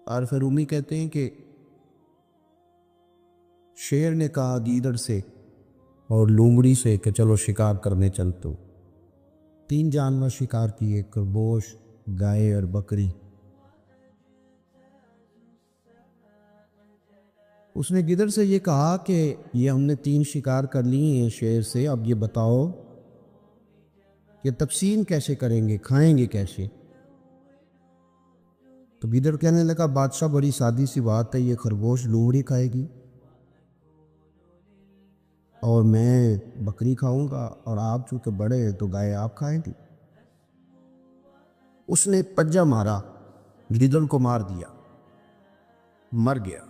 عارف رومی کہتے ہیں کہ شیر نے کہا گیدڑ سے اور لومڑی سے کہ چلو شکار کرنے چلتے ہو۔ 3 جانور شکار کیے، خرگوش، گائے اور بکری۔ اس نے گدڑ سے یہ کہا کہ یہ ہم نے 3 شکار کر لیے ہیں شیر سے، اب یہ بتاؤ کہ تقسیم کیسے کریں گے، کھائیں گے کیسے؟ تو گدڑ کہنے لگا بادشاہ بڑی سادی سی بات ہے، یہ خرگوش لومڑی کھائے گی اور میں بکری کھاؤں گا، اور آپ چونکہ بڑے ہیں تو گائے آپ کھائیں گی۔ اس نے پنجہ مارا، گدڑ کو مار دیا، مر گیا۔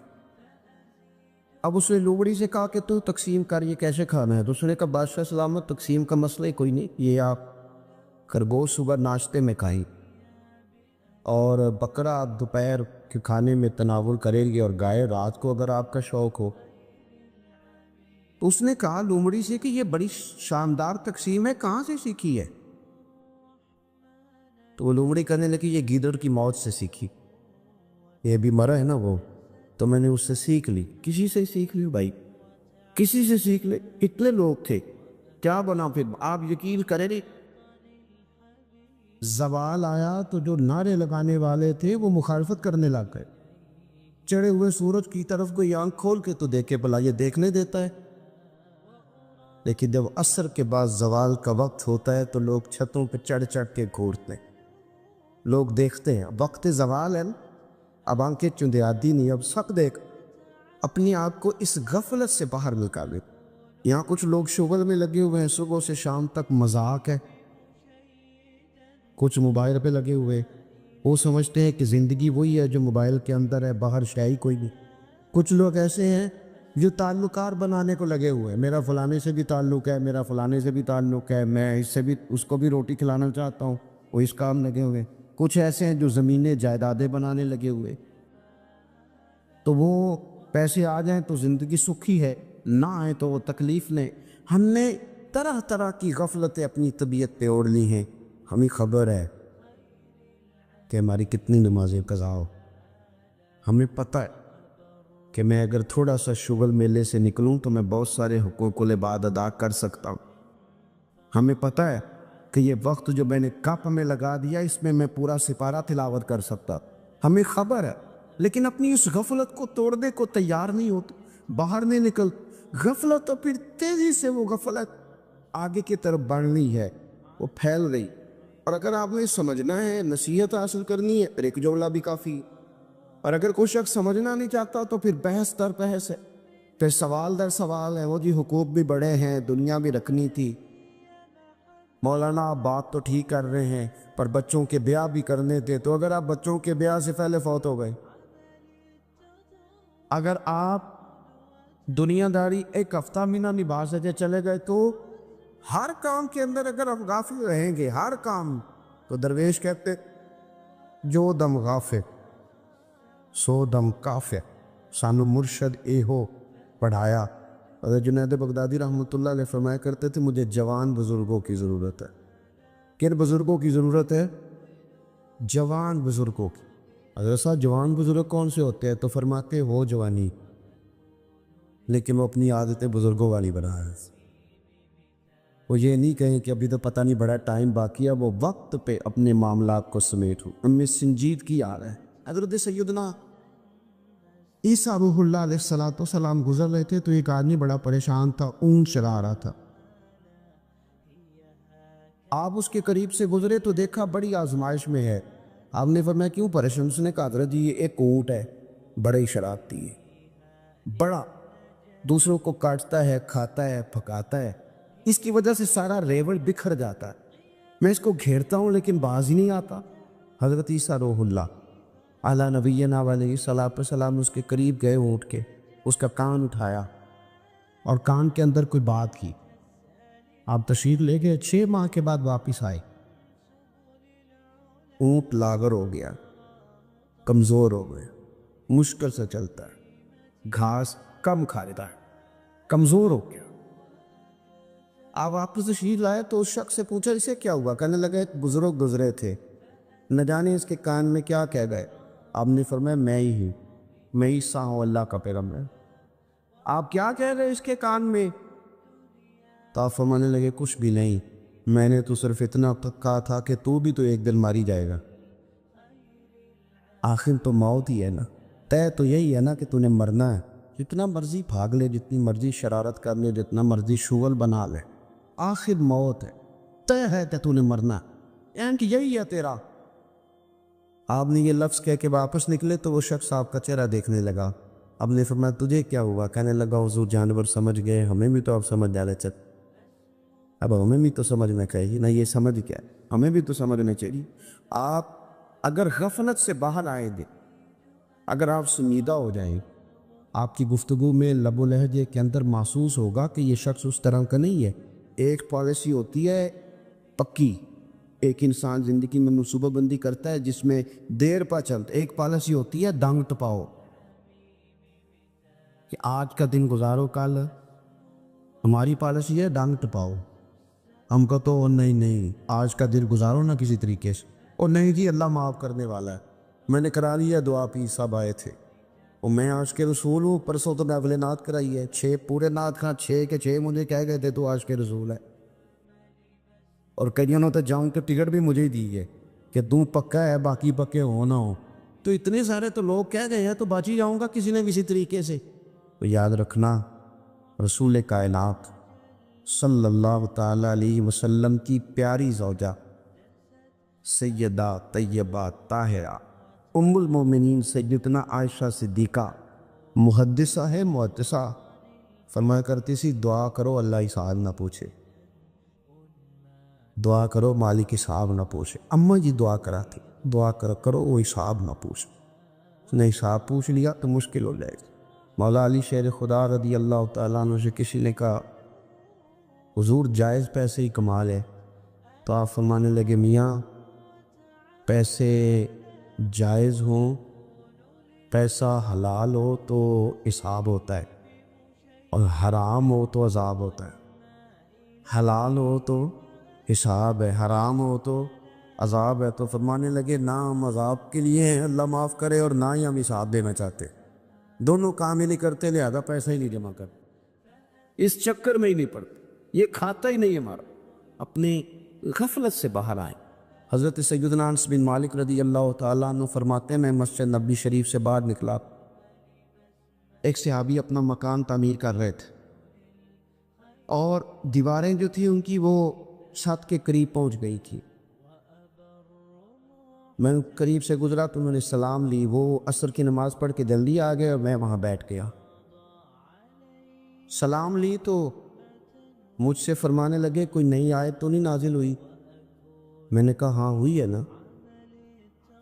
اب اس نے لومڑی سے کہا کہ تو تقسیم کر، یہ کیسے کھانا ہے؟ تو اس نے کہا بادشاہ سلامت، تقسیم کا مسئلہ ہی کوئی نہیں، یہ آپ خرگوش صبح ناشتے میں کھائیں اور بکرا آپ دوپہر کے کھانے میں تناول کریں گے، اور گائے رات کو اگر آپ کا شوق ہو۔ تو اس نے کہا لومڑی سے کہ یہ بڑی شاندار تقسیم ہے، کہاں سے سیکھی ہے؟ تو وہ لومڑی کہنے لگی یہ گیدڑ کی موت سے سیکھی، یہ بھی مرا ہے نا وہ، تو میں نے اس سے سیکھ لی۔ کسی سے سیکھ لی بھائی، کسی سے سیکھ لے، اتنے لوگ تھے، کیا بنا پھر؟ آپ یقین کریں نہیں، زوال آیا تو جو نعرے لگانے والے تھے وہ مخالفت کرنے لگ گئے۔ چڑھے ہوئے سورج کی طرف کوئی آنکھ کھول کے تو دیکھے بھلا یہ دیکھنے دیتا ہے، لیکن جب عصر کے بعد زوال کا وقت ہوتا ہے تو لوگ چھتوں پہ چڑھ چڑھ کے گھورتے ہیں، لوگ دیکھتے ہیں۔ وقت زوال ہے نا، اب آنکھیں چندیادی نہیں، اب سب دیکھ، اپنی آپ کو اس غفلت سے باہر نکالے۔ یہاں کچھ لوگ شغل میں لگے ہوئے ہیں، صبح سے شام تک مذاق ہے، کچھ موبائل پہ لگے ہوئے، وہ سمجھتے ہیں کہ زندگی وہی ہے جو موبائل کے اندر ہے، باہر شے ہی کوئی نہیں۔ کچھ لوگ ایسے ہیں جو تعلقات بنانے کو لگے ہوئے ہیں، میرا فلانے سے بھی تعلق ہے، میرا فلانے سے بھی تعلق ہے، میں اس سے بھی، اس کو بھی روٹی کھلانا چاہتا ہوں، وہ اس کام لگے ہوئے۔ کچھ ایسے ہیں جو زمینیں جائیدادیں بنانے لگے ہوئے، تو وہ پیسے آ جائیں تو زندگی سکھی ہے، نہ آئیں تو وہ تکلیف لیں۔ ہم نے طرح طرح کی غفلتیں اپنی طبیعت پہ اوڑھ لی ہیں۔ ہمیں خبر ہے کہ ہماری کتنی نمازیں قضا ہو، ہمیں پتہ ہے کہ میں اگر تھوڑا سا شغل میلے سے نکلوں تو میں بہت سارے حقوق العباد ادا کر سکتا ہوں۔ ہمیں پتہ ہے کہ یہ وقت جو میں نے کپ میں لگا دیا اس میں میں پورا سپارہ تلاوت کر سکتا، ہمیں خبر ہے، لیکن اپنی اس غفلت کو توڑنے کو تیار نہیں ہوتے، باہر نہیں نکل غفلت، تو پھر تیزی سے وہ غفلت آگے کی طرف بڑھ رہی ہے، وہ پھیل رہی۔ اور اگر آپ نے سمجھنا ہے، نصیحت حاصل کرنی ہے، پھر ایک جملہ بھی کافی ہے، اور اگر کوئی شخص سمجھنا نہیں چاہتا تو پھر بحث در بحث ہے، پھر سوال در سوال ہے۔ وہ جی حقوق بھی بڑے ہیں، دنیا بھی رکھنی تھی، مولانا آپ بات تو ٹھیک کر رہے ہیں، پر بچوں کے بیاہ بھی کرنے تھے، تو اگر آپ بچوں کے بیاہ سے پہلے فوت ہو گئے، اگر آپ دنیا داری ایک ہفتہ بھی نہ نبھا سکے چلے گئے، تو ہر کام کے اندر اگر آپ غافل رہیں گے، ہر کام، تو درویش کہتے جو دم غافل سو دم کافر، سانو مرشد اے ہو پڑھایا۔ حضرت جنید بغدادی رحمۃ اللہ علیہ فرمایا کرتے تھے مجھے جوان بزرگوں کی ضرورت ہے۔ کن بزرگوں کی ضرورت ہے؟ جوان بزرگوں کی۔ حضرت صاحب جوان بزرگ کون سے ہوتے ہیں؟ تو فرماتے وہ جوانی، لیکن وہ اپنی عادتیں بزرگوں والی بنا ہے۔ وہ یہ نہیں کہیں کہ ابھی تو پتہ نہیں بڑا ٹائم باقی ہے، وہ وقت پہ اپنے معاملات کو سمیٹ ہو، ان میں سنجیدگی آ رہا ہے۔ حضرت سیدنا عیسیٰ روح اللہ علیہ السلام گزر رہے تھے تو ایک آدمی بڑا پریشان تھا، اونٹ چلا رہا تھا۔ آپ اس کے قریب سے گزرے تو دیکھا بڑی آزمائش میں ہے۔ آپ نے فرمایا کیوں پریشان؟ اس نے کہا حضرت جی یہ ایک اونٹ ہے، بڑا ہی شرارتی ہے، بڑا دوسروں کو کاٹتا ہے، کھاتا ہے، پھکاتا ہے، اس کی وجہ سے سارا ریوڑ بکھر جاتا ہے، میں اس کو گھیرتا ہوں لیکن باز ہی نہیں آتا۔ حضرت عیسیٰ روح اللہ علی نبینا علیہ الصلوۃ والسلام اس کے قریب گئے اونٹ کے، اس کا کان اٹھایا اور کان کے اندر کوئی بات کی۔ آپ تشریف لے گئے، 6 ماہ کے بعد واپس آئے، اونٹ لاغر ہو گیا، کمزور ہو گئے، مشکل سے چلتا ہے، گھاس کم کھاتا ہے، کمزور ہو گیا۔ آپ واپس تشریف لائے تو اس شخص سے پوچھا اسے کیا ہوا؟ کہنے لگا ایک بزرگ گزرے تھے، نہ جانے اس کے کان میں کیا کہہ گئے، آپ نے فرمایا میں ہی ہوں، میں عیسیٰ ہوں اللہ کا پیغمبر۔ آپ کیا کہہ رہے اس کے کان میں؟ تو آپ فرمانے لگے کچھ بھی نہیں، میں نے تو صرف اتنا کہا تھا کہ تو بھی تو ایک دن ماری جائے گا، آخر تو موت ہی ہے نا، طے تو یہی ہے نا کہ تو نے مرنا ہے، جتنا مرضی بھاگ لے، جتنی مرضی شرارت کر لے، جتنا مرضی شغل بنا لے، آخر موت ہے، طے ہے کہ تو نے مرنا ہے، یعنی کہ یہی ہے تیرا۔ آپ نے یہ لفظ کہہ کے واپس نکلے تو وہ شخص آپ کا چہرہ دیکھنے لگا۔ اب نے فرمایا تجھے کیا ہوا؟ کہنے لگا حضور جانور سمجھ گئے، ہمیں بھی تو اب سمجھ جانے چاہتے، اب ہمیں بھی تو سمجھنا چاہیے نا، یہ سمجھ کیا ہے، ہمیں بھی تو سمجھنا چاہیے۔ آپ اگر غفلت سے باہر آئے دیں، اگر آپ سنجیدہ ہو جائیں، آپ کی گفتگو میں لب و لہجے کے اندر محسوس ہوگا کہ یہ شخص اس طرح کا نہیں ہے۔ ایک پالیسی ہوتی ہے پکی، ایک انسان زندگی میں منصوبہ بندی کرتا ہے جس میں دیر پا چلتا، ایک پالیسی ہوتی ہے ڈانگ ٹپاؤ، کہ آج کا دن گزارو کل، ہماری پالیسی ہے ڈانگ ٹپاؤ، ہم کا تو نہیں آج کا دن گزارو نا کسی طریقے سے، اور نہیں جی اللہ معاف کرنے والا ہے، میں نے کرا لیا دعا، پیر صاحب آئے تھے، اور میں آج کے رسول ہوں، پرسوں تو میں اگلے نعت کرائی ہے، 6 پورے نعت خواں 6 کے 6 مجھے کہہ گئے تھے تو آج کے رسول ہے، اور کئیوں نے تو جاؤں کے ٹکٹ بھی مجھے ہی دی ہے کہ تو پکا ہے باقی پکے ہو نہ ہو، تو اتنے سارے تو لوگ کہہ گئے ہیں تو باچی جاؤں گا کسی نہ کسی طریقے سے۔ تو یاد رکھنا رسول کائنات صلی اللہ تعالیٰ علیہ وسلم کی پیاری زوجہ سیدہ طیبہ طاہرہ ام المومنین سیدتنا عائشہ صدیقہ محدثہ ہے محدثہ، فرمایا کرتی سی دعا کرو اللہ حساب نہ پوچھے، دعا کرو مالک حساب نہ پوچھے، اماں جی دعا کراتی دعا کرو وہ حساب نہ پوچھے، اس نے حساب پوچھ لیا تو مشکل ہو جائے گا۔ مولا علی شیر خدا رضی اللہ تعالیٰ عنہ سے کسی نے کہا حضور جائز پیسے ہی کمال ہے، تو آپ فرمانے لگے میاں پیسے جائز ہوں، پیسہ حلال ہو تو حساب ہوتا ہے، اور حرام ہو تو عذاب ہوتا ہے، حلال ہو تو حساب ہے، حرام ہو تو عذاب ہے۔ تو فرمانے لگے نہ ہم عذاب کے لیے ہیں اللہ معاف کرے، اور نہ ہی ہم حساب دینا چاہتے، دونوں کام ہی نہیں کرتے، لہذا پیسہ ہی نہیں جمع کرتے، اس چکر میں ہی نہیں پڑتے، یہ کھاتا ہی نہیں ہمارا، اپنی غفلت سے باہر آئیں۔ حضرت سیدنا انس بن مالک رضی اللہ تعالیٰ عنہ فرماتے ہیں میں مسجد نبی شریف سے باہر نکلا، ایک صحابی اپنا مکان تعمیر کر رہے تھے، اور دیواریں جو تھیں ان کی وہ چھت کے قریب پہنچ گئی تھی، میں قریب سے گزرا تو انہوں نے سلام لی، وہ عصر کی نماز پڑھ کے جلدی آ گئے اور میں وہاں بیٹھ گیا، سلام لی تو مجھ سے فرمانے لگے کوئی نئی آیت تو نہیں نازل ہوئی؟ میں نے کہا ہاں ہوئی ہے نا۔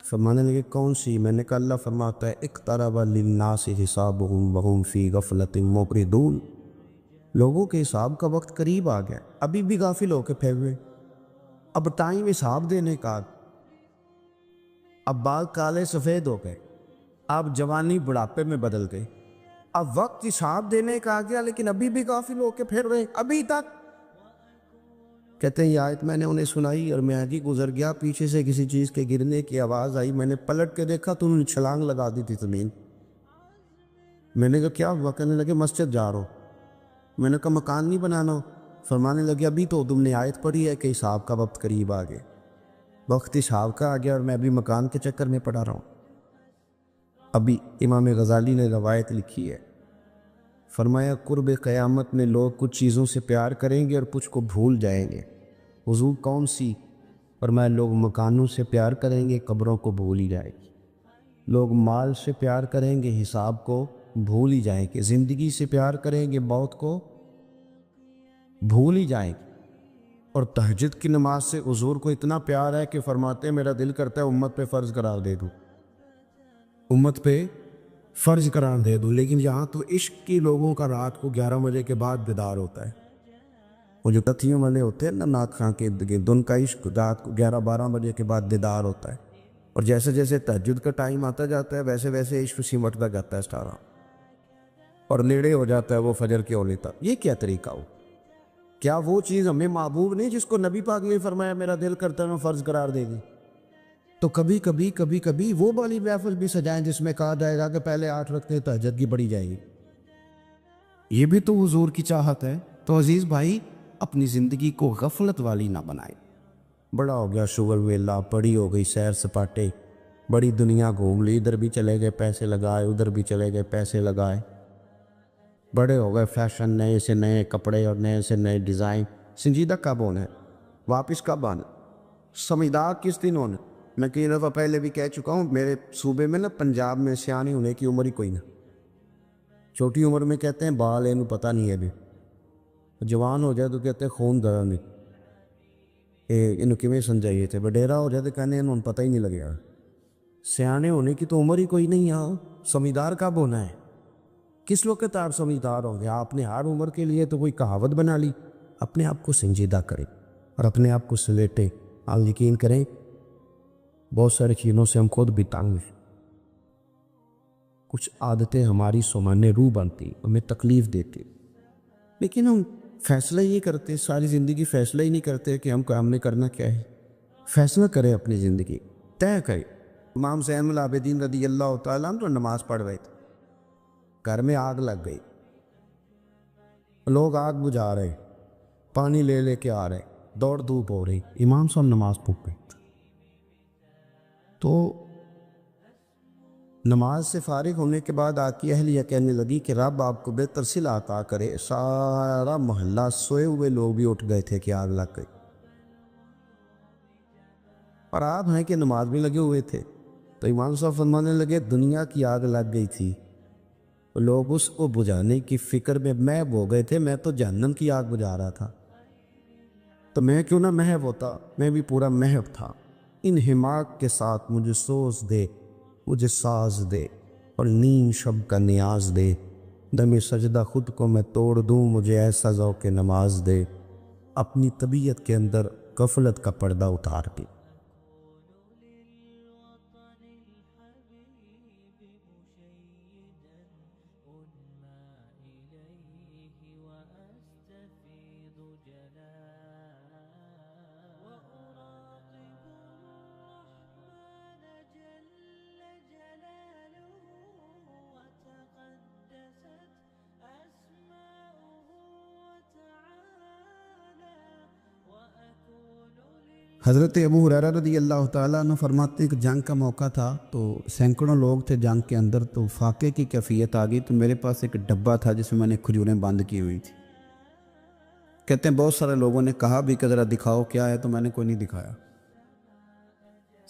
فرمانے لگے کون سی؟ میں نے کہا اللہ فرماتا ہے اقترب للناس حسابهم وهم فی غفلۃ معرضون، لوگوں کے حساب کا وقت قریب آ گیا، ابھی بھی غافل ہو کے پھیل ہوئے، اب ٹائم حساب دینے کا، اب بال کالے سفید ہو گئے، اب جوانی بڑھاپے میں بدل گئی، اب وقت حساب دینے کا آ گیا لیکن ابھی بھی غافل ہو کے پھر رہے ابھی تک۔ کہتے ہیں یہ آیت میں نے انہیں سنائی اور میں آگے گزر گیا، پیچھے سے کسی چیز کے گرنے کی آواز آئی، میں نے پلٹ کے دیکھا تو انہوں نے چھلانگ لگا دی تھی زمین۔ میں نے کہا کیا ہوا؟ کہنے لگے مسجد جا رہا ہوں۔ میں نے کہا مکان نہیں بنانا؟ فرمانے لگے ابھی تو تم نے آیت پڑھی ہے کہ حساب کا وقت قریب آ گیا، وقت حساب کا آ گیا اور میں ابھی مکان کے چکر میں پڑا رہا ہوں۔ ابھی امام غزالی نے روایت لکھی ہے، فرمایا قرب قیامت میں لوگ کچھ چیزوں سے پیار کریں گے اور کچھ کو بھول جائیں گے۔ حضور کون سی؟ فرمایا لوگ مکانوں سے پیار کریں گے قبروں کو بھول ہی جائیں گے، لوگ مال سے پیار کریں گے حساب کو بھول ہی جائیں گے، زندگی سے پیار کریں گے موت کو بھول ہی جائیں گے۔ اور تہجد کی نماز سے حضور کو اتنا پیار ہے کہ فرماتے ہیں میرا دل کرتا ہے امت پہ فرض قرار دے دوں، امت پہ فرض قرار دے دوں، لیکن یہاں تو عشق کی لوگوں کا رات کو 11 بجے کے بعد بیدار ہوتا ہے، وہ جو تتھیوں والے ہوتے ہیں نا نعت خواں کے گرد، ان کا عشق رات کو 11-12 بجے کے بعد بیدار ہوتا ہے، اور جیسے جیسے تہجد کا ٹائم آتا جاتا ہے ویسے ویسے عشق سمٹتا جاتا ہے سارا، اور نیڑے ہو جاتا ہے وہ فجر کے اولے تک۔ یہ کیا طریقہ ہو؟ کیا وہ چیز ہمیں محبوب نہیں جس کو نبی پاک نے فرمایا میرا دل کرتا ہے میں فرض قرار دے دی؟ تو کبھی کبھی وہ والی محفل بھی سجائیں جس میں کہا جائے گا کہ پہلے 8 رکعتیں تہجد کی پڑھی جائے گی. یہ بھی تو حضور کی چاہت ہے. تو عزیز بھائی اپنی زندگی کو غفلت والی نہ بنائے. بڑا ہو گیا شوگر ویلا، بڑی ہو گئی سیر سپاٹے، بڑی دنیا گھوم لی، ادھر بھی چلے گئے پیسے لگائے، ادھر بھی چلے گئے پیسے لگائے، بڑے ہو گئے فیشن، نئے سے نئے کپڑے اور نئے سے نئے ڈیزائن. سنجیدہ کب ہونا ہے؟ واپس کب آنا؟ سمجھدار کس دن ہونا؟ میں کئی دفعہ پہلے بھی کہہ چکا ہوں، میرے صوبے میں نا پنجاب میں سیانے ہونے کی عمر ہی کوئی نہ. چھوٹی عمر میں کہتے ہیں بال اینو پتہ نہیں ہے ابھی، جوان ہو جائے تو کہتے ہیں خون گرم ہے، انہوں کیویں سمجھائیے تھے. وڈیرا ہو جائے تو کہنے انہوں پتہ ہی نہیں لگے گا. سیانے ہونے کی تو عمر ہی کوئی نہیں. سمجھدار کب ہونا ہے؟ کس وقت آپ سمجھدار ہوں گے؟ آپ نے ہر عمر کے لیے تو کوئی کہاوت بنا لی. اپنے آپ کو سنجیدہ کریں اور اپنے آپ کو سلیٹیں. آپ یقین کریں بہت سارے چیزوں سے ہم خود بھی تنگ ہیں. کچھ عادتیں ہماری سمانے روح بنتی، ہمیں تکلیف دیتی، لیکن ہم فیصلہ یہ کرتے، ساری زندگی فیصلہ ہی نہیں کرتے کہ ہم نے کرنا کیا ہے. فیصلہ کریں، اپنی زندگی طے کریں. امام زین العابدین رضی اللہ تعالیٰ عنہ تو نماز پڑھ رہے تھے، گھر میں آگ لگ گئی، لوگ آگ بجھا رہے، پانی لے کے آ رہے، دوڑ دھوپ ہو رہی، امام صاحب نماز پڑھ گئے. تو نماز سے فارغ ہونے کے بعد آپ کی اہلیہ کہنے لگی کہ رب آپ کو بہتر صلہ عطا کرے. سارا محلہ سوئے ہوئے لوگ بھی اٹھ گئے تھے کہ آگ لگ گئی، اور آپ ہیں کہ نماز بھی لگے ہوئے تھے. تو امام صاحب فرمانے لگے دنیا کی آگ لگ گئی تھی، لوگ اس کو بجھانے کی فکر میں محو ہو گئے تھے، میں تو جہنم کی آگ بجھا رہا تھا. تو میں کیوں نہ محو ہوتا؟ میں بھی پورا محو تھا. ان حماق کے ساتھ مجھے سوز دے، مجھے ساز دے، اور نیم شب کا نیاز دے. دم سجدہ خود کو میں توڑ دوں، مجھے ایسا ذوق نماز دے. اپنی طبیعت کے اندر غفلت کا پردہ اتار دے. حضرت ابو ہریرہ رضی اللہ تعالیٰ عنہ فرماتے ہیں کہ جنگ کا موقع تھا تو سینکڑوں لوگ تھے جنگ کے اندر، تو فاقے کی کیفیت آ گئی. تو میرے پاس ایک ڈبہ تھا جس میں میں نے کھجوریں بند کی ہوئی تھی. کہتے ہیں بہت سارے لوگوں نے کہا بھی کہ ذرا دکھاؤ کیا ہے، تو میں نے کوئی نہیں دکھایا.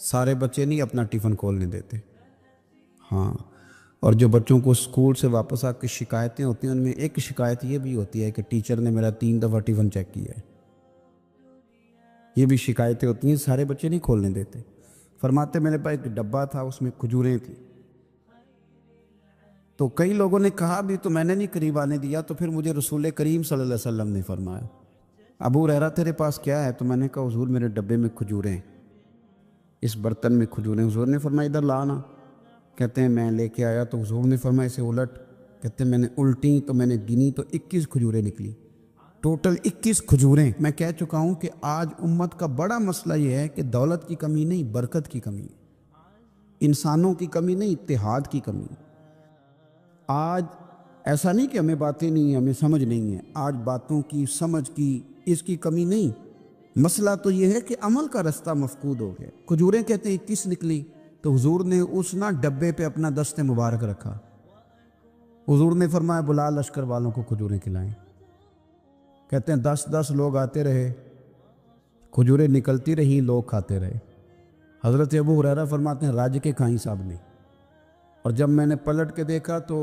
سارے بچے نہیں اپنا ٹفن کھولنے دیتے. ہاں، اور جو بچوں کو اسکول سے واپس آ کے شکایتیں ہوتی ہیں، ان میں ایک شکایت یہ بھی ہوتی ہے کہ ٹیچر نے میرا 3 دفعہ ٹفن چیک کیا ہے. یہ بھی شکایتیں ہوتی ہیں، سارے بچے نہیں کھولنے دیتے. فرماتے میرے پاس ایک ڈبہ تھا، اس میں کھجوریں تھیں. تو کئی لوگوں نے کہا بھی تو میں نے نہیں قریب آنے دیا. تو پھر مجھے رسول کریم صلی اللہ علیہ وسلم نے فرمایا ابو ہریرہ تیرے پاس کیا ہے؟ تو میں نے کہا حضور میرے ڈبے میں کھجوریں، اس برتن میں کھجوریں. حضور نے فرمایا ادھر لانا. کہتے ہیں میں لے کے آیا تو حضور نے فرمایا اسے الٹ. کہتے ہیں میں نے الٹی تو میں نے گنی تو 21 کھجوریں نکلی. ٹوٹل 21 کھجوریں. میں کہہ چکا ہوں کہ آج امت کا بڑا مسئلہ یہ ہے کہ دولت کی کمی نہیں، برکت کی کمی، انسانوں کی کمی نہیں، اتحاد کی کمی. آج ایسا نہیں کہ ہمیں باتیں نہیں ہیں، ہمیں سمجھ نہیں ہے. آج باتوں کی، سمجھ کی، اس کی کمی نہیں. مسئلہ تو یہ ہے کہ عمل کا رستہ مفقود ہو گیا. کھجوریں کہتے ہیں 21 نکلی. تو حضور نے اس ڈبے پہ اپنا دست مبارک رکھا. حضور نے فرمایا بلا لشکر والوں کو کھجوریں کھلائیں. کہتے ہیں 10 لوگ آتے رہے، کھجوریں نکلتی رہی، لوگ کھاتے رہے. حضرت ابو ہریرہ فرماتے ہیں راج کے کھائیں صاحب نے، اور جب میں نے پلٹ کے دیکھا تو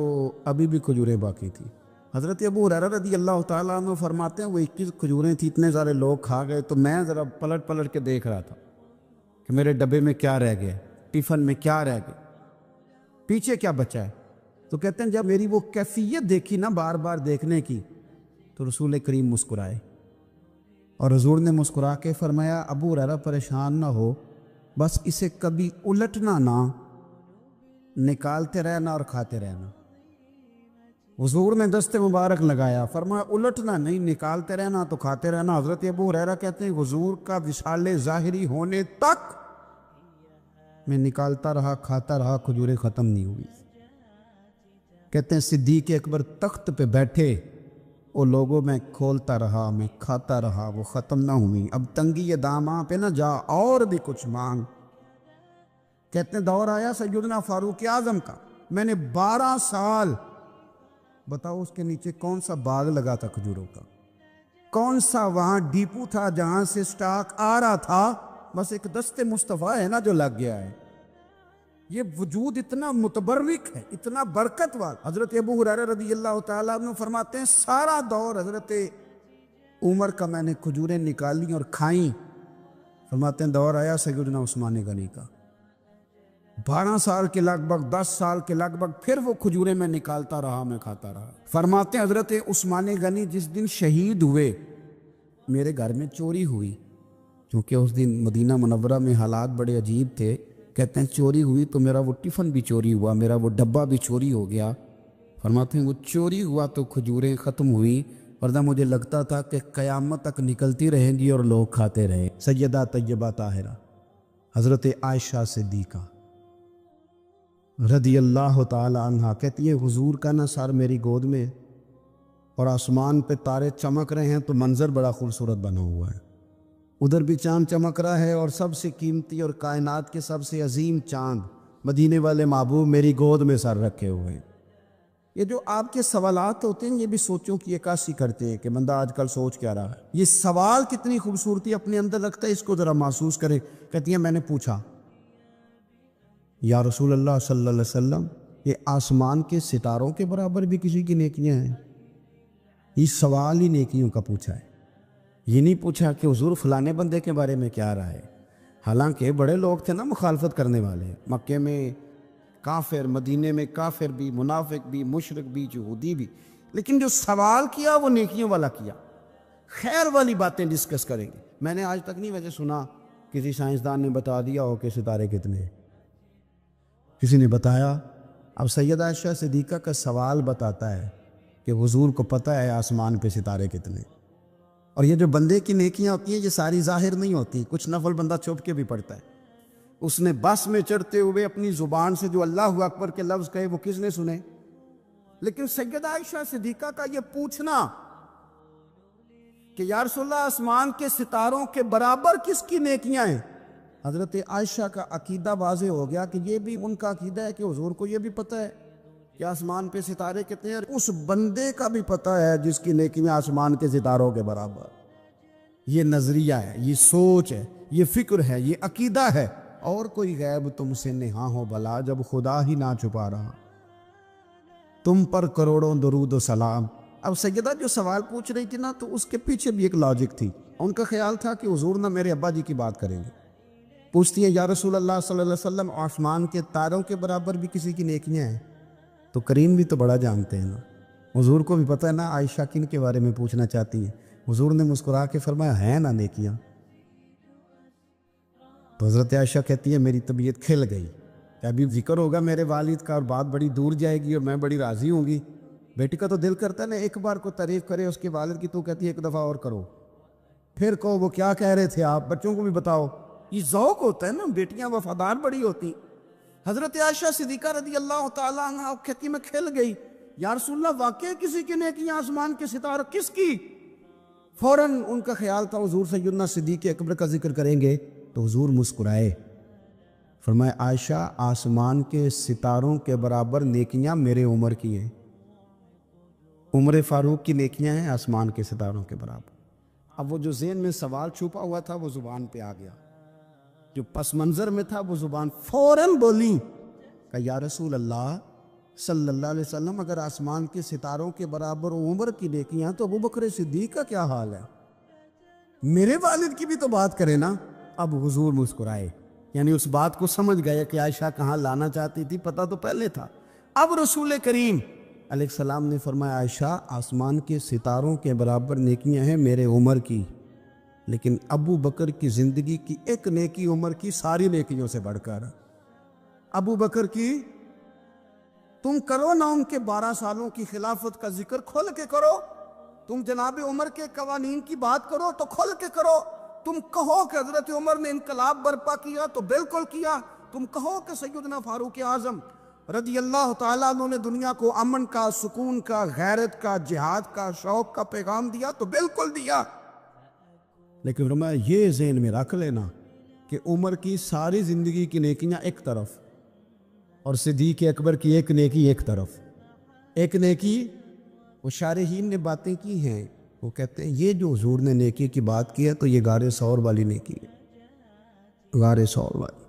ابھی بھی کھجوریں باقی تھی. حضرت ابو ہریرہ رضی اللہ تعالیٰ عنہ فرماتے ہیں وہ 21 کھجوریں تھیں، اتنے سارے لوگ کھا گئے. تو میں ذرا پلٹ کے دیکھ رہا تھا کہ میرے ڈبے میں کیا رہ گیا، ٹفن میں کیا رہ گیا، پیچھے کیا بچا ہے. تو کہتے ہیں جب میری وہ کیفیت دیکھی نا بار بار دیکھنے کی، تو رسول کریم مسکرائے، اور حضور نے مسکرا کے فرمایا ابو ہریرہ پریشان نہ ہو، بس اسے کبھی الٹنا نہ، نکالتے رہنا اور کھاتے رہنا. حضور نے دست مبارک لگایا، فرمایا الٹنا نہیں، نکالتے رہنا تو کھاتے رہنا. حضرت ابو ہریرہ کہتے ہیں حضور کا وصال ظاہری ہونے تک میں نکالتا رہا، کھاتا رہا، کھجوریں ختم نہیں ہوئی۔ کہتے ہیں صدیق اکبر تخت پہ بیٹھے، وہ لوگوں میں کھولتا رہا، میں کھاتا رہا، وہ ختم نہ ہوئی۔ اب تنگی یہ داماں پہ نہ جا، اور بھی کچھ مانگ۔ کہتے ہیں دور آیا سیدنا فاروق اعظم کا، میں نے 12 سال، بتاؤ اس کے نیچے کون سا باغ لگا تھا کھجوروں کا، کون سا وہاں ڈیپو تھا جہاں سے سٹاک آ رہا تھا؟ بس ایک دست مصطفیٰ ہے نا جو لگ گیا ہے۔ یہ وجود اتنا متبرک ہے، اتنا برکت والا۔ حضرت ابو ہریرہ رضی اللہ تعالیٰ عنہ فرماتے ہیں سارا دور حضرت عمر کا میں نے کھجوریں نکالی اور کھائیں۔ فرماتے ہیں دور آیا سیدنا عثمان غنی کا، 12 سال کے لگ بھگ، 10 سال کے لگ بھگ، پھر وہ کھجوریں میں نکالتا رہا، میں کھاتا رہا۔ فرماتے ہیں حضرت عثمان غنی جس دن شہید ہوئے، میرے گھر میں چوری ہوئی، کیونکہ اس دن مدینہ منورہ میں حالات بڑے عجیب تھے۔ کہتے ہیں چوری ہوئی تو میرا وہ ٹفن بھی چوری ہوا، میرا وہ ڈبہ بھی چوری ہو گیا۔ فرماتے ہیں وہ چوری ہوا تو کھجوریں ختم ہوئی، ورنہ مجھے لگتا تھا کہ قیامت تک نکلتی رہیں گی اور لوگ کھاتے رہیں۔ سیدہ طیبہ طاہرہ حضرت عائشہ صدیقہ رضی اللہ تعالی عنہا کہتی ہے حضور کا نا سر میری گود میں، اور آسمان پہ تارے چمک رہے ہیں تو منظر بڑا خوبصورت بنا ہوا ہے۔ ادھر بھی چاند چمک رہا ہے، اور سب سے قیمتی اور کائنات کے سب سے عظیم چاند مدینے والے محبوب میری گود میں سر رکھے ہوئے ہیں۔ یہ جو آپ کے سوالات ہوتے ہیں یہ بھی سوچوں کی عکاسی کرتے ہیں کہ بندہ آج کل سوچ کیا رہا ہے۔ یہ سوال کتنی خوبصورتی اپنے اندر رکھتا ہے، اس کو ذرا محسوس کریں۔ کہتی ہیں میں نے پوچھا یا رسول اللہ صلی اللہ علیہ وسلم، یہ آسمان کے ستاروں کے برابر بھی کسی کی نیکیاں ہیں؟ یہ سوال ہی نیکیوں کا پوچھا ہے، یہ نہیں پوچھا کہ حضور فلانے بندے کے بارے میں کیا رہا ہے۔ حالانکہ بڑے لوگ تھے نا مخالفت کرنے والے، مکے میں کافر، مدینے میں کافر بھی، منافق بھی، مشرک بھی، یہودی بھی، لیکن جو سوال کیا وہ نیکیوں والا کیا، خیر والی باتیں ڈسکس کریں گے۔ میں نے آج تک نہیں ویسے سنا کسی سائنسدان نے بتا دیا ہو کہ ستارے کتنے ہیں، کسی نے بتایا؟ اب سیدہ عائشہ صدیقہ کا سوال بتاتا ہے کہ حضور کو پتہ ہے آسمان پہ ستارے کتنے۔ اور یہ جو بندے کی نیکیاں ہوتی ہیں یہ ساری ظاہر نہیں ہوتی، کچھ نفل بندہ چھپ کے بھی پڑھتا ہے۔ اس نے بس میں چڑھتے ہوئے اپنی زبان سے جو اللہ اکبر کے لفظ کہے وہ کس نے سنے؟ لیکن سیدہ عائشہ صدیقہ کا یہ پوچھنا کہ یا رسول اللہ آسمان کے ستاروں کے برابر کس کی نیکیاں ہیں، حضرت عائشہ کا عقیدہ واضح ہو گیا کہ یہ بھی ان کا عقیدہ ہے کہ حضور کو یہ بھی پتہ ہے کہ آسمان پہ ستارے کتنے ہیں، اس بندے کا بھی پتہ ہے جس کی نیکیاں آسمان کے ستاروں کے برابر۔ یہ نظریہ ہے، یہ سوچ ہے، یہ فکر ہے، یہ عقیدہ ہے۔ اور کوئی غیب تم سے نہاں ہو بھلا، جب خدا ہی نہ چھپا رہا، تم پر کروڑوں درود و سلام۔ اب سیدہ جو سوال پوچھ رہی تھی نا تو اس کے پیچھے بھی ایک لاجک تھی۔ ان کا خیال تھا کہ حضور نہ میرے ابا جی کی بات کریں گے۔ پوچھتی ہیں یا رسول اللہ صلی اللہ علیہ وسلم آسمان کے تاروں کے برابر بھی کسی کی نیکیاں ہیں؟ تو کریم بھی تو بڑا جانتے ہیں نا، حضور کو بھی پتہ ہے نا عائشہ کن کے بارے میں پوچھنا چاہتی ہیں۔ حضور نے مسکرا کے فرمایا ہیں نا نیکیاں؟ تو حضرت عائشہ کہتی ہے میری طبیعت کھل گئی کہ ابھی ذکر ہوگا میرے والد کا اور بات بڑی دور جائے گی اور میں بڑی راضی ہوں گی۔ بیٹی کا تو دل کرتا ہے نا ایک بار کو تعریف کرے اس کے والد کی، تو کہتی ہے ایک دفعہ اور کرو، پھر کہو وہ کیا کہہ رہے تھے آپ، بچوں کو بھی بتاؤ۔ یہ ذوق ہوتا ہے نا، بیٹیاں وفادار بڑی ہوتی۔ حضرت عائشہ صدیقہ رضی اللہ تعالیٰ عنہ کہتی میں کھل گئی، یا رسول اللہ واقعی کسی کی نیکیاں آسمان کے ستاروں، کس کی؟ فوراً ان کا خیال تھا حضور سیدنا صدیق اکبر کا ذکر کریں گے، تو حضور مسکرائے، فرمایا عائشہ آسمان کے ستاروں کے برابر نیکیاں میرے عمر کی ہیں۔ عمر فاروق کی نیکیاں ہیں آسمان کے ستاروں کے برابر۔ اب وہ جو ذہن میں سوال چھپا ہوا تھا وہ زبان پہ آ گیا، جو پس منظر میں تھا وہ زبان فوراً بولی کہ یا رسول اللہ صلی اللہ علیہ وسلم اگر آسمان کے ستاروں کے برابر عمر کی نیکیاں تو ابو بکر صدیق کا کیا حال ہے؟ میرے والد کی بھی تو بات کرے نا۔ اب حضور مسکرائے، یعنی اس بات کو سمجھ گئے کہ عائشہ کہاں لانا چاہتی تھی، پتہ تو پہلے تھا۔ اب رسول کریم علیہ السلام نے فرمایا عائشہ آسمان کے ستاروں کے برابر نیکیاں ہیں میرے عمر کی، لیکن ابو بکر کی زندگی کی ایک نیکی عمر کی ساری نیکیوں سے بڑھ کر۔ ابو بکر کی تم کرو نہ ان کے 12 سالوں کی خلافت کا ذکر، کھل کے کرو۔ تم جناب عمر کے قوانین کی بات کرو تو کھل کے کرو۔ تم کہو کہ حضرت عمر نے انقلاب برپا کیا تو بالکل کیا، تم کہو کہ سیدنا فاروق اعظم رضی اللہ تعالیٰ عنہ نے دنیا کو امن کا، سکون کا، غیرت کا، جہاد کا، شوق کا پیغام دیا تو بالکل دیا، لیکن فرمایا یہ ذہن میں رکھ لینا کہ عمر کی ساری زندگی کی نیکیاں ایک طرف اور صدیق اکبر کی ایک نیکی ایک طرف۔ ایک نیکی وہ شارحین نے باتیں کی ہیں، وہ کہتے ہیں یہ جو حضور نے نیکی کی بات کی ہے تو یہ غار ثور والی نیکی ہے، غار ثور والی،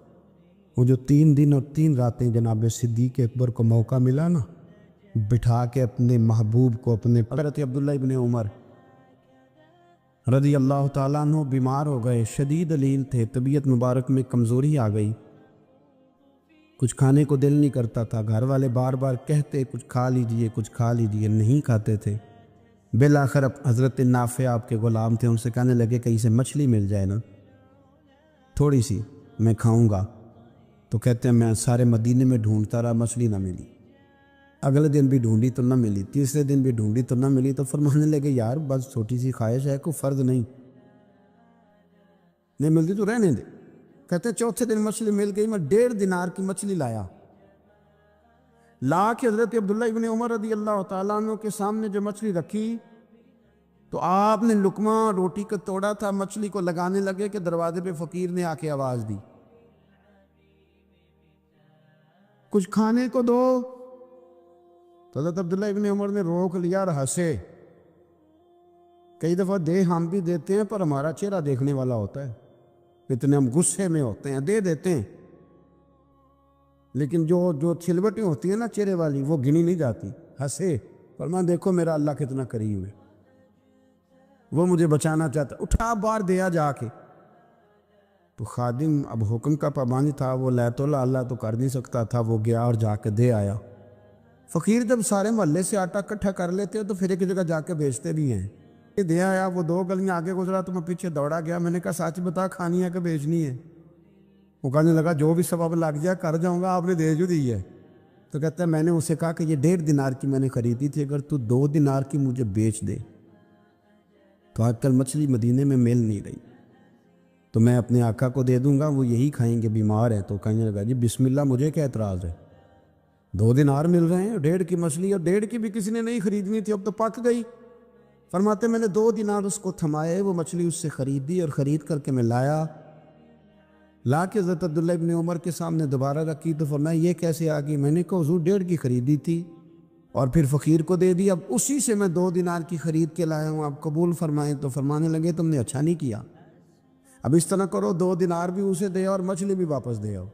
وہ جو 3 دن اور 3 راتیں جناب صدیق اکبر کو موقع ملا نا بٹھا کے اپنے محبوب کو، اپنے حضرت عبداللہ ابن عمر رضی اللہ تعالیٰ عنہ بیمار ہو گئے، شدید علیل تھے، طبیعت مبارک میں کمزوری آ گئی، کچھ کھانے کو دل نہیں کرتا تھا، گھر والے بار بار کہتے کچھ کھا لیجئے کچھ کھا لیجئے، نہیں کھاتے تھے۔ بالآخر اب حضرت نافع آپ کے غلام تھے، ان سے کہنے لگے کہیں سے مچھلی مل جائے نا تھوڑی سی، میں کھاؤں گا۔ تو کہتے ہیں میں سارے مدینے میں ڈھونڈتا رہا، مچھلی نہ ملی، اگلے دن بھی ڈھونڈی تو نہ ملی، تیسرے دن بھی ڈھونڈی تو نہ ملی، تو فرمانے لگے یار بس چھوٹی سی خواہش ہے، کوئی فرض نہیں ملتی تو رہنے دے۔ کہتے ہیں چوتھے دن مچھلی مل گئی، میں 1.5 دینار کی مچھلی لایا، لا کے حضرت عبداللہ ابن عمر رضی اللہ تعالیٰ عنہ کے سامنے جو مچھلی رکھی تو آپ نے لقمہ روٹی کا توڑا تھا، مچھلی کو لگانے لگے کہ دروازے پہ فقیر نے آ کے آواز دی کچھ کھانے کو دو، تو حضرت عبداللہ ابن عمر نے روک لیا اور ہنسے۔ کئی دفعہ دے ہم بھی دیتے ہیں پر ہمارا چہرہ دیکھنے والا ہوتا ہے، اتنے ہم غصے میں ہوتے ہیں دے دیتے ہیں، لیکن جو چھلوٹیں ہوتی ہیں نا چہرے والی وہ گنی نہیں جاتی۔ ہنسے، فرمایا دیکھو میرا اللہ کتنا قریب ہے، وہ مجھے بچانا چاہتا، اٹھا بار دیا جا کے۔ تو خادم اب حکم کا پابند تھا، وہ لیت اللہ تو کر نہیں سکتا تھا، وہ گیا اور جا کے دے آیا۔ فقیر جب سارے محلے سے آٹا اکٹھا کر لیتے ہیں تو پھر ایک جگہ جا کے بیچتے بھی ہیں، یہ دے آیا، وہ 2 گلیاں آگے گزرا تو میں پیچھے دوڑا گیا، میں نے کہا سچ بتا کھانی ہے کہ بیچنی ہے؟ وہ کہنے لگا جو بھی سبب لگ جائے کر جاؤں گا، آپ نے دے جو دی ہے۔ تو کہتا ہے میں نے اسے کہا کہ یہ 1.5 دینار کی میں نے خریدی تھی، اگر تو 2 دینار کی مجھے بیچ دے تو آج کل مچھلی مدینے میں مل نہیں رہی، تو میں اپنے آقا کو دے دوں گا، وہ یہی کھائیں گے، بیمار ہیں۔ تو کہنے لگا جی بسم اللہ، مجھے کیا اعتراض ہے، 2 دینار مل رہے ہیں، 1.5 کی مچھلی، اور 1.5 کی بھی کسی نے نہیں خریدنی تھی، اب تو پک گئی۔ فرماتے میں نے 2 دینار اس کو تھمائے، وہ مچھلی اس سے خریدی اور خرید کر کے میں لایا، لا کے حضرت عبداللہ ابن عمر کے سامنے دوبارہ رکھی تو فرمایا یہ کیسے آ گئی؟ میں نے کہا حضور 1.5 کی خریدی تھی اور پھر فقیر کو دے دی، اب اسی سے میں 2 دینار کی خرید کے لایا ہوں، آپ قبول فرمائیں۔ تو فرمانے لگے تم نے اچھا نہیں کیا، اب اس طرح کرو 2 دینار بھی اسے دے اور مچھلی بھی واپس دے آؤ۔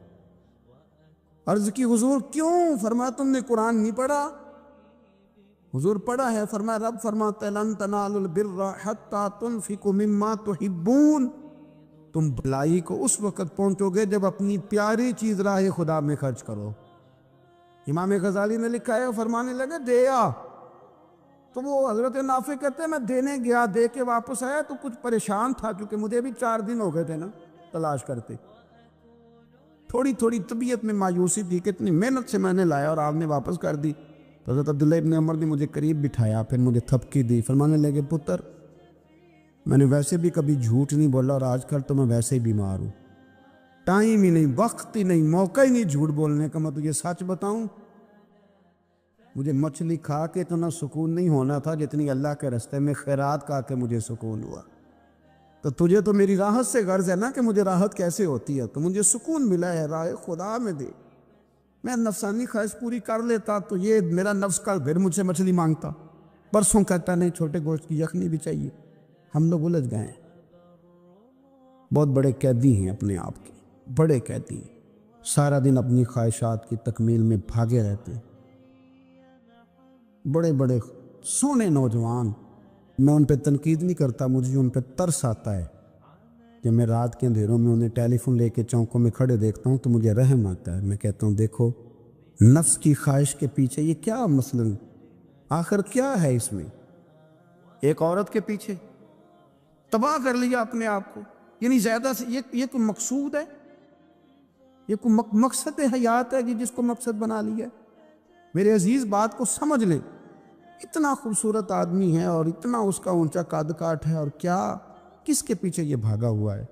عرض کی حضور کیوں؟ فرمایا تم نے قرآن نہیں پڑھا؟ حضور پڑھا ہے، فرمایا رب فرماتا ہے لن تنالوا البر حتی تنفقوا مما تحبون، تم بھلائی کو اس وقت پہنچو گے جب اپنی پیاری چیز راہ خدا میں خرچ کرو۔ امام غزالی نے لکھا ہے، فرمانے لگے دے آ، تو وہ حضرت نافع کہتے ہیں میں دینے گیا، دے کے واپس آیا تو کچھ پریشان تھا کیونکہ مجھے بھی 4 دن ہو گئے تھے نا تلاش کرتے، تھوڑی تھوڑی طبیعت میں مایوسی تھی کہ اتنی محنت سے میں نے لایا اور آپ نے واپس کر دی۔ تو حضرت عبداللہ ابن عمر نے مجھے قریب بٹھایا، پھر مجھے تھپکی دی، فرمانے لگے پتر میں نے ویسے بھی کبھی جھوٹ نہیں بولا اور آج کل تو میں ویسے ہی بیمار ہوں، ٹائم ہی نہیں، وقت ہی نہیں، موقع ہی نہیں جھوٹ بولنے کا، میں تجھے سچ بتاؤں مجھے مچھلی کھا کے اتنا سکون نہیں ہونا تھا جتنی اللہ کے راستے میں خیرات کھا کے مجھے سکون ہوا۔ تو تجھے تو میری راحت سے غرض ہے نا کہ مجھے راحت کیسے ہوتی ہے، تو مجھے سکون ملا ہے راہ خدا میں دے، میں نفسانی خواہش پوری کر لیتا تو یہ میرا نفس کا پھر مجھ سے مچھلی مانگتا، پرسوں کہتا نہیں چھوٹے گوشت کی یخنی بھی چاہیے۔ ہم لوگ الجھ گئے ہیں، بہت بڑے قیدی ہیں اپنے آپ کے، بڑے قیدی ہیں، سارا دن اپنی خواہشات کی تکمیل میں بھاگے رہتے ہیں، بڑے بڑے سونے نوجوان، میں ان پہ تنقید نہیں کرتا، مجھے ان پہ ترس آتا ہے، جب میں رات کے اندھیروں میں انہیں ٹیلی فون لے کے چوکوں میں کھڑے دیکھتا ہوں تو مجھے رحم آتا ہے، میں کہتا ہوں دیکھو نفس کی خواہش کے پیچھے یہ کیا مثلاً آخر کیا ہے اس میں، ایک عورت کے پیچھے تباہ کر لیا اپنے آپ کو، یعنی زیادہ سے یہ کوئی مقصود ہے، یہ کوئی مقصد حیات ہے جس کو مقصد بنا لیا ہے؟ میرے عزیز بات کو سمجھ لیں، اتنا خوبصورت آدمی ہے اور اتنا اس کا اونچا قد کاٹ ہے، اور کیا کس کے پیچھے یہ بھاگا ہوا ہے؟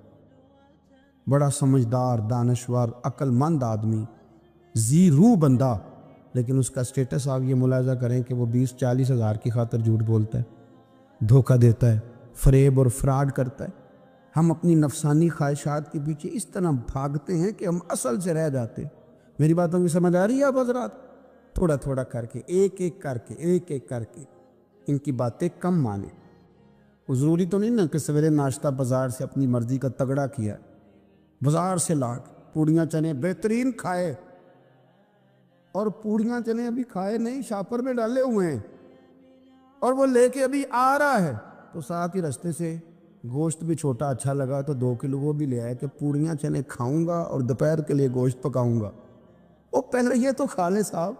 بڑا سمجھدار، دانشور، عقل مند آدمی، ذی روح بندہ، لیکن اس کا سٹیٹس آپ یہ ملاحظہ کریں کہ وہ 20-40 ہزار کی خاطر جھوٹ بولتا ہے، دھوکہ دیتا ہے، فریب اور فراڈ کرتا ہے۔ ہم اپنی نفسانی خواہشات کے پیچھے اس طرح بھاگتے ہیں کہ ہم اصل سے رہ جاتے ہیں۔ میری باتوں کی سمجھ آ رہی ہے آپ حضرات؟ تھوڑا تھوڑا کر کے، ایک ایک کر کے ان کی باتیں کم مانیں۔ ضروری تو نہیں نا کہ سویرے ناشتہ بازار سے اپنی مرضی کا تگڑا کیا، بازار سے لا کے پوڑیاں چنے بہترین کھائے، اور پوڑیاں چنے ابھی کھائے نہیں، شاپر میں ڈالے ہوئے ہیں، اور وہ لے کے ابھی آ رہا ہے، تو ساتھ ہی رستے سے گوشت بھی چھوٹا اچھا لگا تو 2 کلو وہ بھی لے آئے کہ پوڑیاں چنے کھاؤں گا اور دوپہر کے لیے گوشت پکاؤں گا۔ وہ پہلے یہ تو کھا لے صاحب،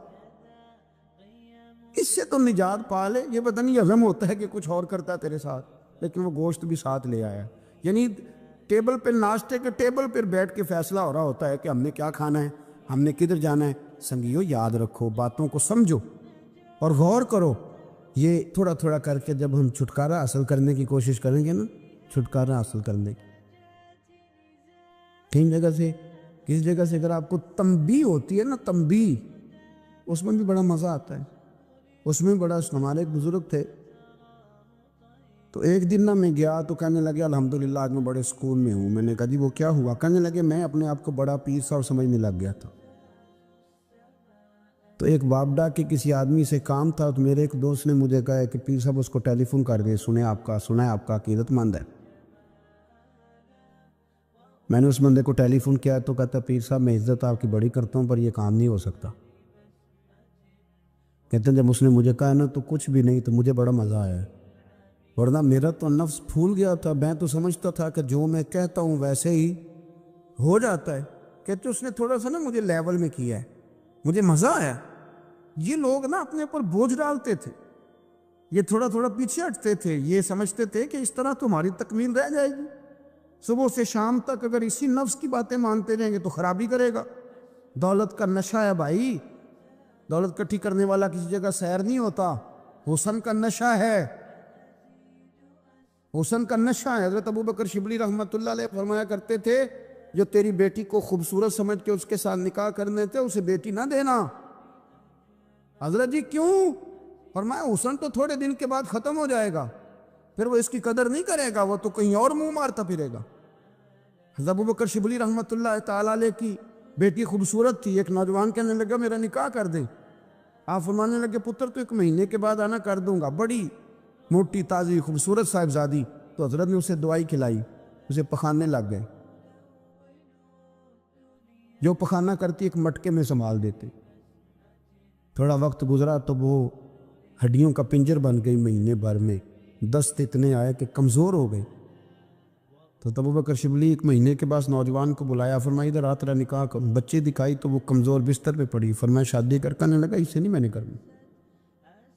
اس سے تو نجات پا لے۔ یہ پتہ نہیں ہضم ہوتا ہے کہ کچھ اور کرتا ہے تیرے ساتھ، لیکن وہ گوشت بھی ساتھ لے آیا۔ یعنی ٹیبل پہ، ناشتے کے ٹیبل پر بیٹھ کے فیصلہ ہو رہا ہوتا ہے کہ ہم نے کیا کھانا ہے، ہم نے کدھر جانا ہے۔ سنگیو یاد رکھو، باتوں کو سمجھو اور غور کرو۔ یہ تھوڑا تھوڑا کر کے جب ہم چھٹکارا حاصل کرنے کی کوشش کریں گے نا، چھٹکارا حاصل کرنے کی، کہیں جگہ سے، کس جگہ سے اگر آپ کو تنبیہ ہوتی ہے نا، تنبیہ، اس میں بھی بڑا مزہ آتا ہے۔ اس میں بڑا، ہمارے ایک بزرگ تھے، تو ایک دن نا میں گیا تو کہنے لگے الحمدللہ آج میں بڑے سکون میں ہوں۔ میں نے کہا جی وہ کیا ہوا؟ کہنے لگے میں اپنے آپ کو بڑا پیر صاحب سمجھنے لگ گیا تھا۔ تو ایک وابڈا کے کسی آدمی سے کام تھا، تو میرے ایک دوست نے مجھے کہا کہ پیر صاحب اس کو ٹیلی فون کر دیں، سنا ہے آپ کا عقیدت مند ہے۔ میں نے اس بندے کو ٹیلی فون کیا تو کہتا پیر صاحب میں عزت آپ کی بڑی کرتا ہوں پر یہ کام نہیں ہو سکتا۔ کہتے ہیں جب اس نے مجھے کہا نا تو کچھ بھی نہیں، تو مجھے بڑا مزہ آیا، ورنہ میرا تو نفس پھول گیا تھا۔ میں تو سمجھتا تھا کہ جو میں کہتا ہوں ویسے ہی ہو جاتا ہے۔ کہتے اس نے تھوڑا سا نا مجھے لیول میں کیا ہے، مجھے مزہ آیا۔ یہ لوگ نا اپنے اوپر بوجھ ڈالتے تھے، یہ تھوڑا تھوڑا پیچھے ہٹتے تھے، یہ سمجھتے تھے کہ اس طرح تمہاری تکمیل رہ جائے گی۔ صبح سے شام تک اگر اسی نفس کی باتیں مانتے رہیں گے تو خرابی کرے گا۔ دولت کا نشہ ہے بھائی، دولت کٹھی کرنے والا کسی جگہ سیر نہیں ہوتا، حسن کا نشہ ہے، حسن کا نشہ ہے۔ حضرت ابوبکر شبلی رحمۃ اللہ علیہ فرمایا کرتے تھے جو تیری بیٹی کو خوبصورت سمجھ کے اس کے ساتھ نکاح کرنے تھے اسے بیٹی نہ دینا۔ حضرت جی کیوں؟ فرمایا حسن تو تھوڑے دن کے بعد ختم ہو جائے گا، پھر وہ اس کی قدر نہیں کرے گا، وہ تو کہیں اور منہ مارتا پھرے گا۔ حضرت ابوبکر شبلی رحمۃ اللہ تعالیٰ علیہ کی بیٹی خوبصورت تھی، ایک نوجوان کہنے لگا میرا نکاح کر دیں۔ آپ فرمانے لگے پتر تو 1 مہینے کے بعد آنا، کر دوں گا۔ بڑی موٹی تازی خوبصورت صاحبزادی، تو حضرت نے اسے دوائی کھلائی، اسے پخانے لگ گئے۔ جو پخانہ کرتی ایک مٹکے میں سنبھال دیتے۔ تھوڑا وقت گزرا تو وہ ہڈیوں کا پنجر بن گئی، مہینے بھر میں دست اتنے آئے کہ کمزور ہو گئے۔ تو ابوبکر شبلی 1 مہینے کے بعد نوجوان کو بلایا، فرمایا ادھر آ تیرا نکاح کروں۔ بچے دکھائی تو وہ کمزور بستر پہ پڑی، فرمایا شادی کرنے لگا اس سے نہیں میں نے کرنی۔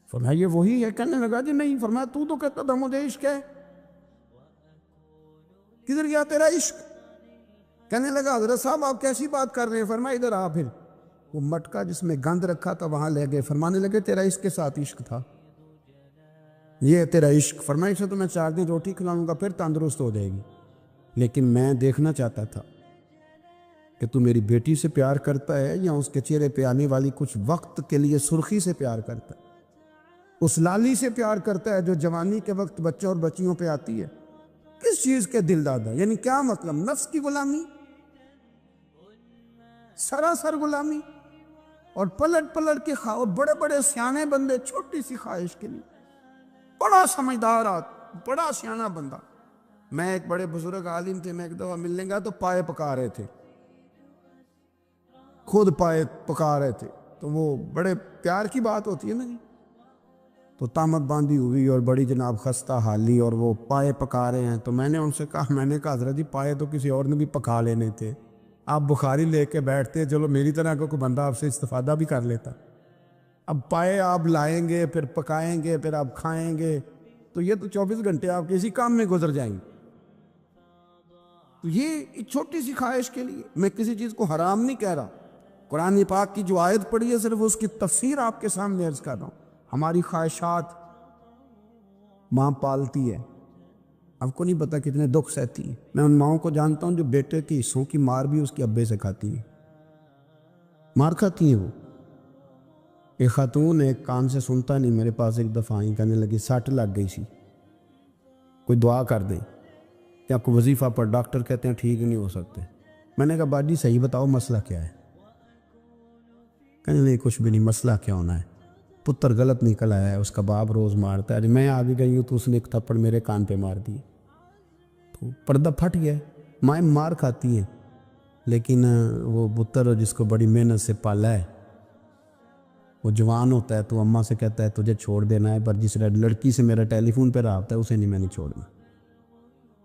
فرمایا یہ وہی ہے؟ کہنے لگا جی نہیں۔ فرمایا تو کہتا تھا مجھے عشق ہے، کدھر گیا تیرا عشق؟ کہنے لگا حضرت صاحب آپ کیسی بات کر رہے ہیں؟ فرمایا ادھر آ۔ پھر وہ مٹکا جس میں گند رکھا تھا وہاں لے گئے، فرمانے لگے تیرا اس کے ساتھ عشق تھا، یہ ہے تیرا عشق۔ فرمایا اسے تو میں 4 دن روٹی کھلاؤں گا پھر تندرست ہو جائے گی، لیکن میں دیکھنا چاہتا تھا کہ تو میری بیٹی سے پیار کرتا ہے یا اس کے چہرے پہ آنے والی کچھ وقت کے لیے سرخی سے پیار کرتا ہے، اس لالی سے پیار کرتا ہے جو جوانی کے وقت بچوں اور بچیوں پہ آتی ہے۔ کس چیز کے دل دادا؟ یعنی کیا مطلب؟ نفس کی غلامی، سراسر غلامی، اور پلٹ پلٹ کے اور بڑے بڑے سیانے بندے چھوٹی سی خواہش کے لیے، بڑا سمجھدار بڑا سیانہ بندہ۔ میں ایک بڑے بزرگ عالم تھے، میں ایک دفعہ ملنے گیا تو پائے پکا رہے تھے، خود پائے پکا رہے تھے، تو وہ بڑے پیار کی بات ہوتی ہے نا جی، تو تہمت باندھی ہوئی اور بڑی جناب خستہ حالی، اور وہ پائے پکا رہے ہیں۔ تو میں نے ان سے کہا حضرت جی پائے تو کسی اور نے بھی پکا لینے تھے، آپ بخاری لے کے بیٹھتے، چلو میری طرح کا کوئی بندہ آپ سے استفادہ بھی کر لیتا۔ اب پائے آپ لائیں گے، پھر پکائیں گے، پھر آپ کھائیں گے، تو یہ تو 24 گھنٹے آپ کے اسی کام میں گزر جائیں گے۔ تو یہ چھوٹی سی خواہش کے لیے، میں کسی چیز کو حرام نہیں کہہ رہا، قرآن پاک کی جو آیت پڑھی ہے صرف اس کی تفسیر آپ کے سامنے عرض کر رہا ہوں۔ ہماری خواہشات ماں پالتی ہے، آپ کو نہیں پتا کتنے دکھ سہتی ہیں. میں ان ماؤں کو جانتا ہوں جو بیٹے کے حصوں کی مار بھی اس کے ابے سے کھاتی ہیں, مار کھاتی ہیں وہ. ایک خاتون ایک کان سے سنتا نہیں, میرے پاس ایک دفعہ آئی, کہنے لگی سٹ لگ گئی سی, کوئی دعا کر دیں, کیا کوئی وظیفہ پر ڈاکٹر کہتے ہیں ٹھیک نہیں ہو سکتے. میں نے کہا باجی صحیح بتاؤ مسئلہ کیا ہے. کہنے نہیں کچھ بھی نہیں, مسئلہ کیا ہونا ہے, پتر غلط نکل آیا ہے, اس کا باپ روز مارتا ہے, میں آگے گئی ہوں تو اس نے ایک تھپڑ میرے کان پہ مار دی, تو پردہ پھٹ گیا. مائیں مار کھاتی ہیں, لیکن وہ پتر جس کو بڑی محنت سے پالا ہے, وہ جوان ہوتا ہے تو اماں سے کہتا ہے تجھے چھوڑ دینا ہے, پر جس لڑکی سے میرا ٹیلی فون پہ رابطہ ہے اسے نہیں, میں نہیں چھوڑنا,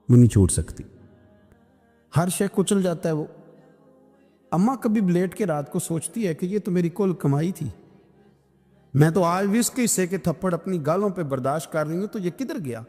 وہ نہیں چھوڑ سکتی. ہر شے کچل جاتا ہے وہ. اماں کبھی لیٹ کے رات کو سوچتی ہے کہ یہ تو میری کل کمائی تھی, میں تو آج بھی اس کے حصے کے تھپڑ اپنی گالوں پہ برداشت کر رہی ہوں, تو یہ کدھر گیا.